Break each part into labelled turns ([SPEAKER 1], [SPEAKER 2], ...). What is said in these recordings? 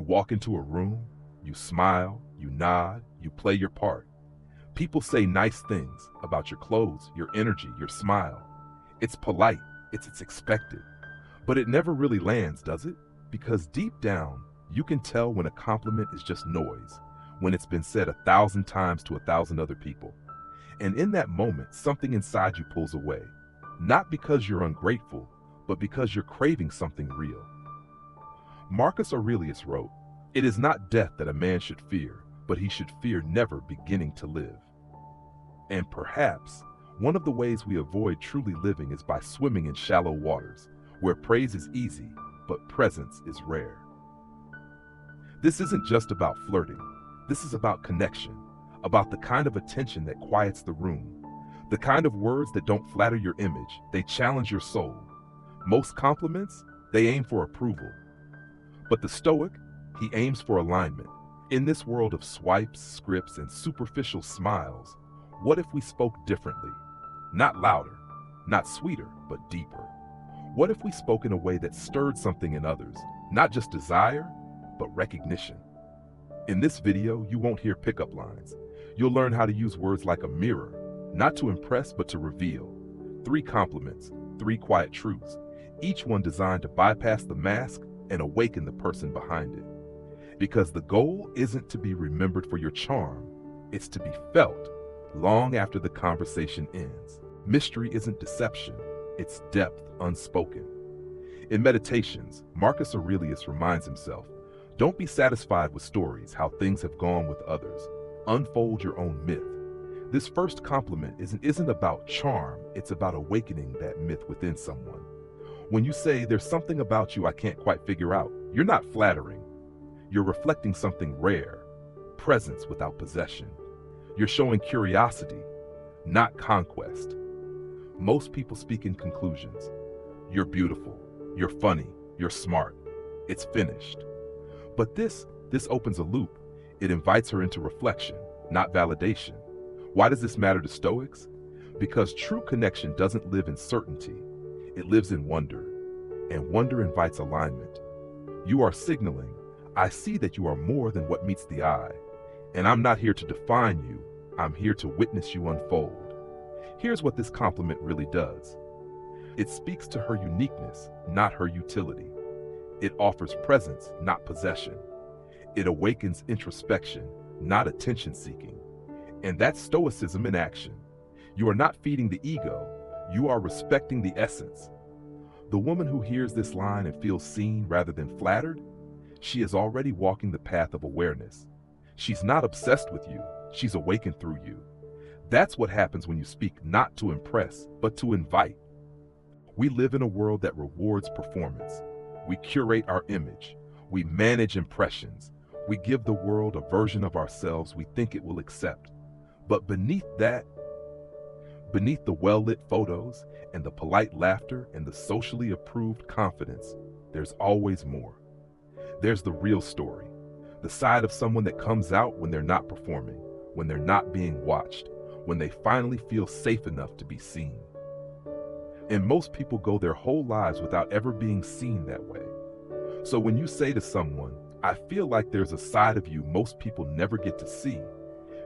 [SPEAKER 1] walk into a room, you smile, you nod, you play your part. People say nice things about your clothes, your energy, your smile. It's polite, it's expected. But it never really lands, does it? Because deep down, you can tell when a compliment is just noise, when it's been said 1,000 times to 1,000 other people. And in that moment, something inside you pulls away. Not because you're ungrateful, but because you're craving something real. Marcus Aurelius wrote, "It is not death that a man should fear, but he should fear never beginning to live." And perhaps, one of the ways we avoid truly living is by swimming in shallow waters, where praise is easy, but presence is rare. This isn't just about flirting. This is about connection, about the kind of attention that quiets the room, the kind of words that don't flatter your image, they challenge your soul. Most compliments, they aim for approval. But the Stoic, he aims for alignment. In this world of swipes, scripts, and superficial smiles, what if we spoke differently? Not louder, not sweeter, but deeper. What if we spoke in a way that stirred something in others, not just desire, but recognition? In this video, you won't hear pickup lines. You'll learn how to use words like a mirror, not to impress, but to reveal. 3 compliments, 3 quiet truths, each one designed to bypass the mask and awaken the person behind it. Because the goal isn't to be remembered for your charm, it's to be felt long after the conversation ends. Mystery isn't deception, it's depth unspoken. In Meditations, Marcus Aurelius reminds himself, don't be satisfied with stories, how things have gone with others. Unfold your own myth. This first compliment isn't about charm, it's about awakening that myth within someone. When you say, there's something about you I can't quite figure out, you're not flattering. You're reflecting something rare, presence without possession. You're showing curiosity, not conquest. Most people speak in conclusions. You're beautiful, you're funny, you're smart. It's finished. But this opens a loop. It invites her into reflection, not validation. Why does this matter to Stoics? Because true connection doesn't live in certainty. It lives in wonder, and wonder invites alignment. You are signaling, I see that you are more than what meets the eye, and I'm not here to define you, I'm here to witness you unfold. Here's what this compliment really does. It speaks to her uniqueness, not her utility. It offers presence, not possession. It awakens introspection, not attention-seeking. And that's Stoicism in action. You are not feeding the ego, you are respecting the essence. The woman who hears this line and feels seen rather than flattered, she is already walking the path of awareness. She's not obsessed with you, she's awakened through you. That's what happens when you speak not to impress, but to invite. We live in a world that rewards performance. We curate our image. We manage impressions. We give the world a version of ourselves we think it will accept. But beneath that, beneath the well-lit photos and the polite laughter and the socially approved confidence, there's always more. There's the real story, the side of someone that comes out when they're not performing, when they're not being watched, when they finally feel safe enough to be seen. And most people go their whole lives without ever being seen that way. So when you say to someone, I feel like there's a side of you most people never get to see,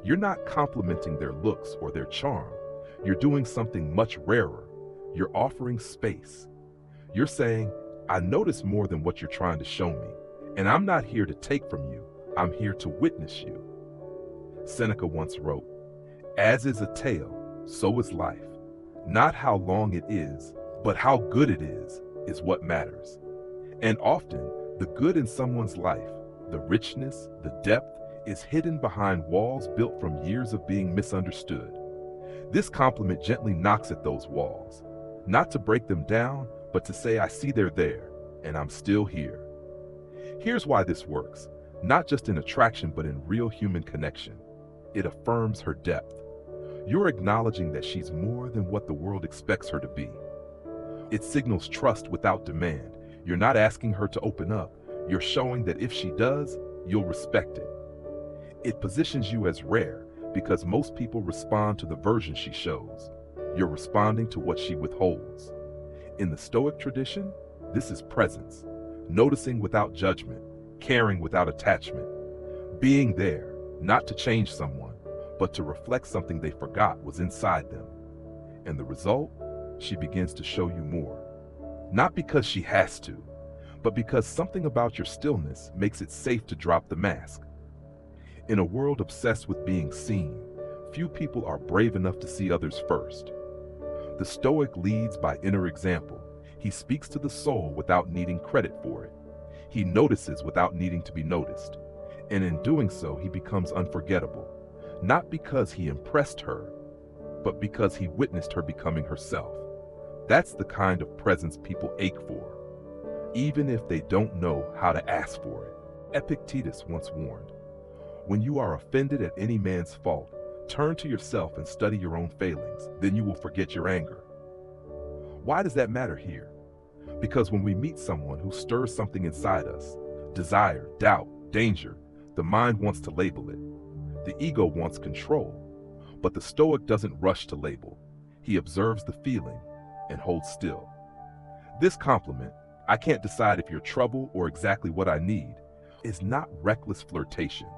[SPEAKER 1] you're not complimenting their looks or their charm. You're doing something much rarer. You're offering space. You're saying, I notice more than what you're trying to show me, and I'm not here to take from you. I'm here to witness you. Seneca once wrote, as is a tale, so is life. Not how long it is, but how good it is what matters. And often, the good in someone's life, the richness, the depth, is hidden behind walls built from years of being misunderstood. This compliment gently knocks at those walls, not to break them down, but to say, I see they're there, and I'm still here. Here's why this works, not just in attraction, but in real human connection. It affirms her depth. You're acknowledging that she's more than what the world expects her to be. It signals trust without demand. You're not asking her to open up. You're showing that if she does, you'll respect it. It positions you as rare because most people respond to the version she shows. You're responding to what she withholds. In the Stoic tradition, this is presence, noticing without judgment, caring without attachment, being there, not to change someone, but to reflect something they forgot was inside them. And the result? She begins to show you more. Not because she has to, but because something about your stillness makes it safe to drop the mask. In a world obsessed with being seen, few people are brave enough to see others first. The Stoic leads by inner example. He speaks to the soul without needing credit for it. He notices without needing to be noticed. And in doing so, he becomes unforgettable, not because he impressed her, but because he witnessed her becoming herself. That's the kind of presence people ache for, even if they don't know how to ask for it. Epictetus once warned, "When you are offended at any man's fault, turn to yourself and study your own failings, then you will forget your anger." Why does that matter here? Because when we meet someone who stirs something inside us, desire, doubt, danger, the mind wants to label it. The ego wants control. But the Stoic doesn't rush to label. He observes the feeling and holds still. This compliment, "I can't decide if you're trouble or exactly what I need," is not reckless flirtation.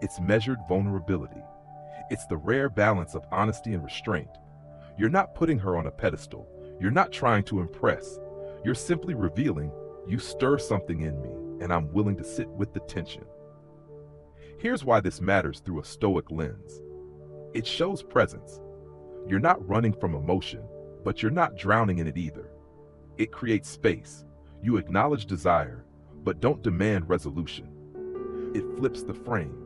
[SPEAKER 1] It's measured vulnerability. It's the rare balance of honesty and restraint. You're not putting her on a pedestal. You're not trying to impress. You're simply revealing, "You stir something in me, and I'm willing to sit with the tension." Here's why this matters through a Stoic lens. It shows presence. You're not running from emotion, but you're not drowning in it either. It creates space. You acknowledge desire, but don't demand resolution. It flips the frame.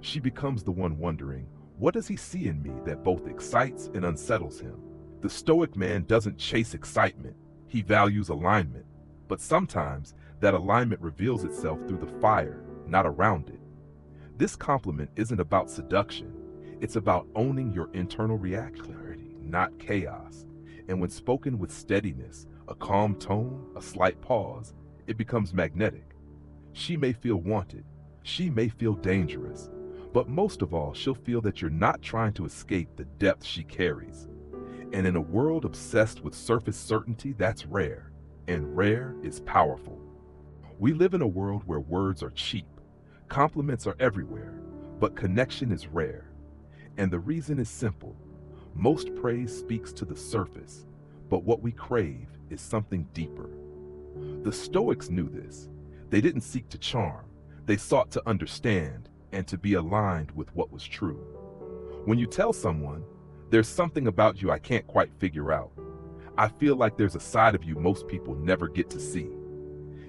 [SPEAKER 1] She becomes the one wondering, what does he see in me that both excites and unsettles him? The Stoic man doesn't chase excitement. He values alignment. But sometimes that alignment reveals itself through the fire, not around it. This compliment isn't about seduction. It's about owning your internal reaction, not chaos. And when spoken with steadiness, a calm tone, a slight pause, it becomes magnetic. She may feel wanted. She may feel dangerous. But most of all, she'll feel that you're not trying to escape the depth she carries. And in a world obsessed with surface certainty, that's rare. And rare is powerful. We live in a world where words are cheap. Compliments are everywhere. But connection is rare. And the reason is simple. Most praise speaks to the surface, but what we crave is something deeper. The Stoics knew this. They didn't seek to charm. They sought to understand and to be aligned with what was true. When you tell someone, "There's something about you I can't quite figure out. I feel like there's a side of you most people never get to see.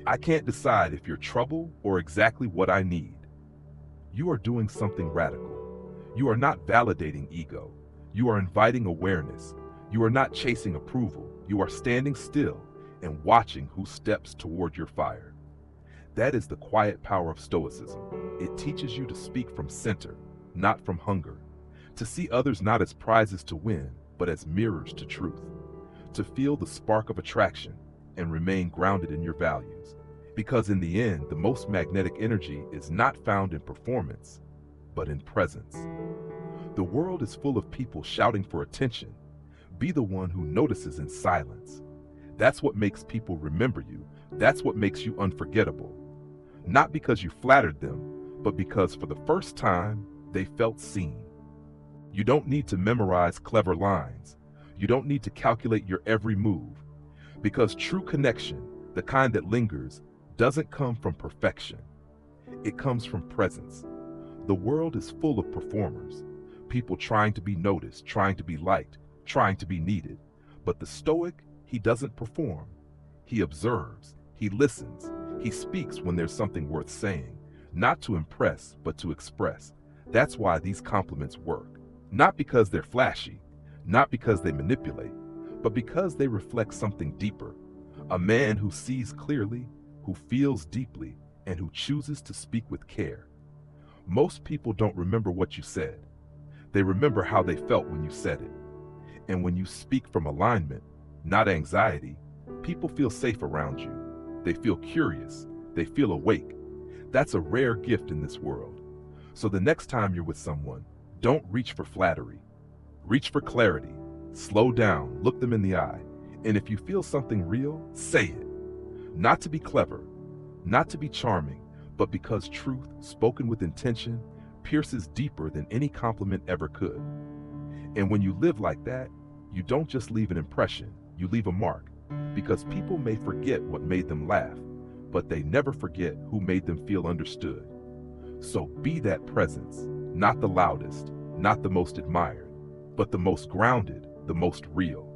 [SPEAKER 1] I can't decide if you're trouble or exactly what I need," you are doing something radical. You are not validating ego. You are inviting awareness. You are not chasing approval. You are standing still and watching who steps toward your fire. That is the quiet power of Stoicism. It teaches you to speak from center, not from hunger. To see others not as prizes to win, but as mirrors to truth. To feel the spark of attraction and remain grounded in your values. Because in the end, the most magnetic energy is not found in performance, but in presence. The world is full of people shouting for attention. Be the one who notices in silence. That's what makes people remember you. That's what makes you unforgettable. Not because you flattered them, but because for the first time, they felt seen. You don't need to memorize clever lines. You don't need to calculate your every move. Because true connection, the kind that lingers, doesn't come from perfection. It comes from presence. The world is full of performers. People trying to be noticed, trying to be liked, trying to be needed. But the Stoic, he doesn't perform. He observes, he listens, he speaks when there's something worth saying, not to impress, but to express. That's why these compliments work. Not because they're flashy, not because they manipulate, but because they reflect something deeper. A man who sees clearly, who feels deeply, and who chooses to speak with care. Most people don't remember what you said. They remember how they felt when you said it. And when you speak from alignment, not anxiety, people feel safe around you. They feel curious. They feel awake. That's a rare gift in this world. So the next time you're with someone, don't reach for flattery. Reach for clarity. Slow down, look them in the eye. And if you feel something real, say it. Not to be clever, not to be charming, but because truth, spoken with intention, pierces deeper than any compliment ever could. And when you live like that, you don't just leave an impression, you leave a mark, because people may forget what made them laugh, but they never forget who made them feel understood. So be that presence, not the loudest, not the most admired, but the most grounded, the most real.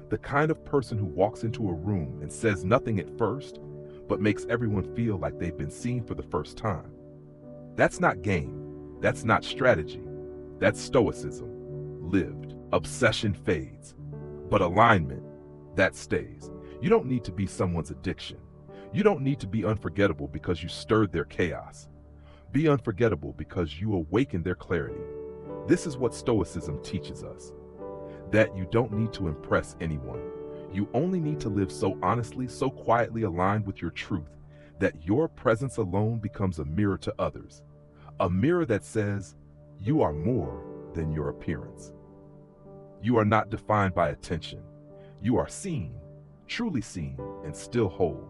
[SPEAKER 1] The kind of person who walks into a room and says nothing at first, but makes everyone feel like they've been seen for the first time. That's not game, that's not strategy, that's stoicism, lived. Obsession fades, but alignment, that stays. You don't need to be someone's addiction. You don't need to be unforgettable because you stirred their chaos. Be unforgettable because you awaken their clarity. This is what Stoicism teaches us, that you don't need to impress anyone. You only need to live so honestly, so quietly aligned with your truth, that your presence alone becomes a mirror to others. A mirror that says, you are more than your appearance. You are not defined by attention. You are seen, truly seen, and still whole.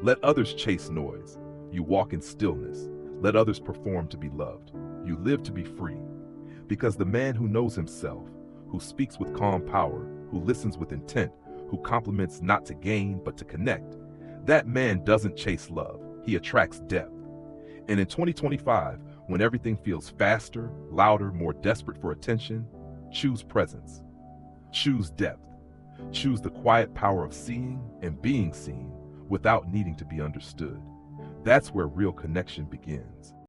[SPEAKER 1] Let others chase noise. You walk in stillness. Let others perform to be loved. You live to be free. Because the man who knows himself, who speaks with calm power, who listens with intent, who compliments not to gain but to connect, that man doesn't chase love. He attracts depth. And in 2025, when everything feels faster, louder, more desperate for attention, choose presence. Choose depth. Choose the quiet power of seeing and being seen without needing to be understood. That's where real connection begins.